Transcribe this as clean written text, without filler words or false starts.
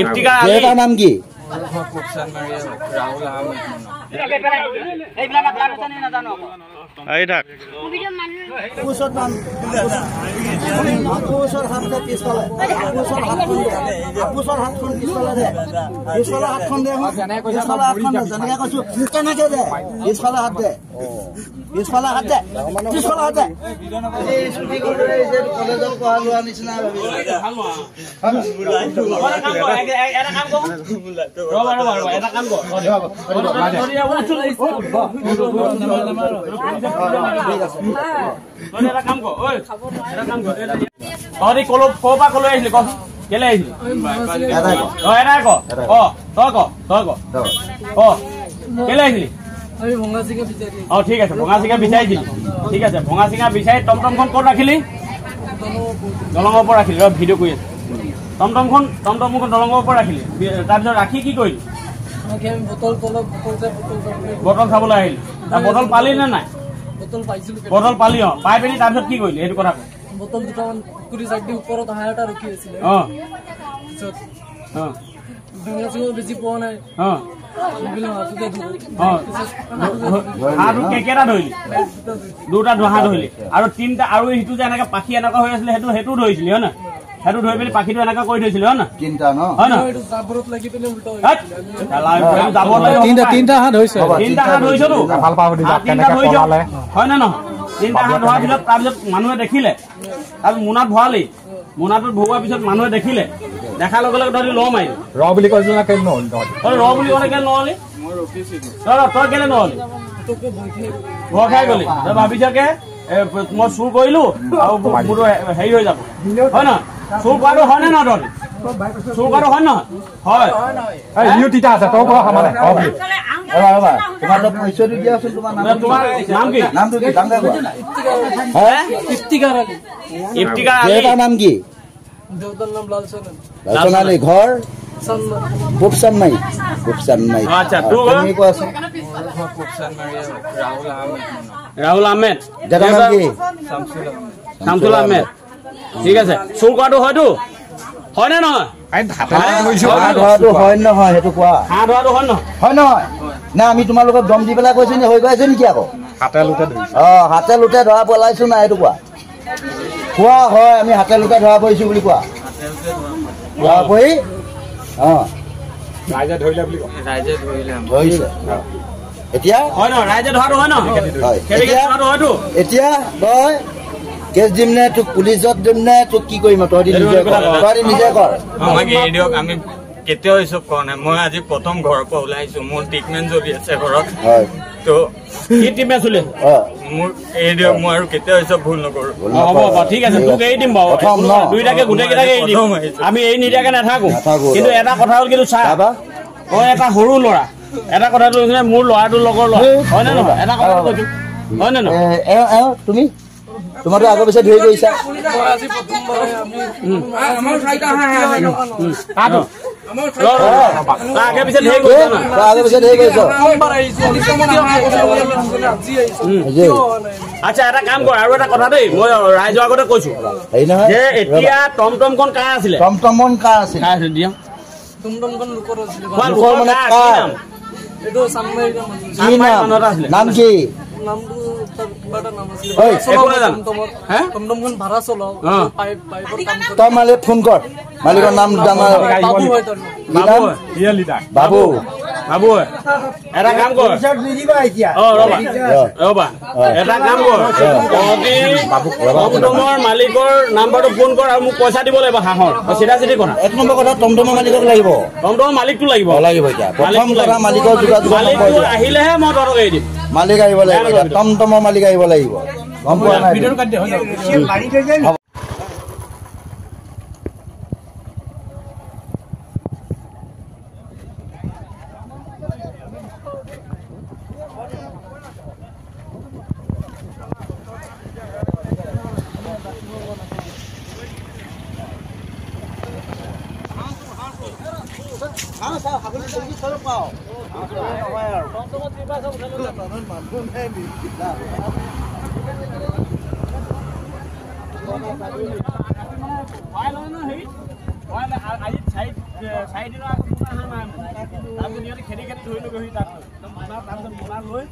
ইফতিকাৰ দেউতাৰ নাম কি? ৰাহুল আহমেদ। ঠিক আছে ভঙা চিঙা বিচাৰিছিলি ঠিক আছে ভঙা চিঙা বিচাৰি টমটমখন ক'ত ৰাখিলি দলঙৰ ওপৰত ৰাখিলি ভিডিঅ' কৰি আছে টমটমখন দলঙৰ ওপৰত ৰাখিলি তাৰপিছত ৰাখি কি কৰিলি বটল চাবলৈ আহিলি বটল পালি নে নাই বটল পালি পাই পিনি তাৰপিছত কি কৰিলি সেইটো কথা বটল দুটামান পুখুৰী চাইড দি ওপৰত আহা এটা ৰখি আছিলে বেছি পোৱা নাই কেইটা ধৰিলি দুটা হাঁহ ধৰিলি আৰু তিনিটা আৰু সিটো যে এনেকে পাখি এনেকুৱা হৈ আছিলে সেইটো ধৰিছিলি হয় না সেইটো ধৰি পিনি পাখিটো এনেকুৱা কৰি থৈছিলি হয় না হয় না তিনিটা হাঁহ ধৰিছে ধৰিছতো হয় নে নহয় তিনিটা হাঁহ ধৰাৰ পিছত তাৰপিছত মানুহে দেখিলে তাৰপিছত মোনাত ভৰালি মোনাটোত ভৰোৱাৰ পিছত মানুহে দেখিলে দেখাৰ লগে লগে তহঁতি ল মাৰিলি ৰ বুলি কৈছিল না কেলে নহ'ল তই ৰ বুলি ক'লে কেলে নহ'লি তই কেলে নহ'লি ভয় খাই গলি তই ভাবিছকে মই চুৰ কৰিলো আৰু মোৰ হেৰি হৈ যাব হয় নহয় চুৰ কৰাটো হয় নে নহয় তহঁতি চুৰ কৰাটো হয় নহয় হয় ইও তিতা আছে তই কোৱা সমানে দেউতাৰ নাম কি? দেউতাৰ নাম লালচন আলী ঘৰ গোপচানমাৰী আচ্ছা তুমি কোৱাচোন ৰাহুল আহমেদ দেউতাৰ নাম কি? শামছুল আহমেদ ঠিক আছে চুৰ কৰাটো হয়তো হয় নে নহয় হাঁহ ধৰাটো হয় নহয় সেইটো কোৱা হাঁহ ধৰাটো হয় নহয় হয় নহয় না আমি তোমালোকক দম দি পেলাই কৈছো নে হৈ গৈ আছে নেকি আকৌ হাতে লোটে ধৰা পেলাইছো না সেইটো কোৱা কোৱা হয় আমি হাতে লোটে ধৰা পৰিছো বুলি কোৱা ধৰা পৰি ৰাইজে ধৰিলে বুলি ধৰিছে এতিয়া হয় নহয় ৰাইজে ধৰাটো হয় নহয় এতিয়া তই কেছ দিম নে তোক পুলিচত দিম নে তোক কি কৰিম তহঁতি নিজে কৰ আমাক এৰি দিয়ক আমি কেতিয়াও এইসব কোৱা নাই মই আজি প্ৰথম ঘৰৰ পৰা ওলাই আহিছো মোৰ ট্ৰিটমেণ্ট চলি আছে ঘৰত তো কি ট্ৰিটমেণ্ট চলি আছে মোৰ এৰি দিয়ক মই আৰু কেতিয়াও এইসব ভুল নকৰো হ'ব ঠিক আছে তোক এৰি দিম বাৰু দুইটাকে গোটেইকেইটাকে এৰি দিম আমি এৰি নিদিয়াকে নাথাকো কিন্তু এটা কথা হ'ল কিন্তু চা তই এটা সৰু ল'ৰা এটা কথাটো মোৰ ল'ৰাটোৰ লগৰ ল'ৰা হয় নে নহয় এটা কথা কৈছো হয় নে নহয় তুমি তোমাৰতো আগৰ পিছত ধৰি গৈছা আগে পিছে ধৰি গৈছ আচ্ছা এটা কাম কৰ আৰু এটা কথা দেই মই ৰাইজৰ আগতে কৈছো যে এতিয়া টমটমখন কাৰ আছিলে টমটমখন কাৰ আছিলে দিয়া টমটমখন লোকৰ আছিলে লোকৰ মানে কাৰ এইটো চানমাৰী নাম কি নামটো টমটমখন ভাড়া চলাও তই মালিক ফোন কৰ মালিকৰ নাম বাবু বাবু এটা কাম কৰ ৰবা এটা কাম কৰ টমটমৰ মালিকৰ নাম্বাৰটো ফোন কৰ আৰু মোক পইচা দিব লাগিব হাঁহৰ চিধা চিধি কথা এক নম্বৰ কথা টমটমৰ মালিকক লাগিব টমটমৰ মালিকটো লাগিব এতিয়া প্ৰথম কথা মালিকৰ যোগাযোগ আহিলেহে মই তহঁতক এৰি দিম মালিক আহিব লাগিব টমটমৰ মালিক আহিব লাগিব গম পোৱা নাই আজি 4 দিনৰ আগত মোনা অহা নাই তাৰপিছত সিহঁতে খেদি ধৰি লৈ গৈ তাত মোনা তাৰপিছত মোনা লৈ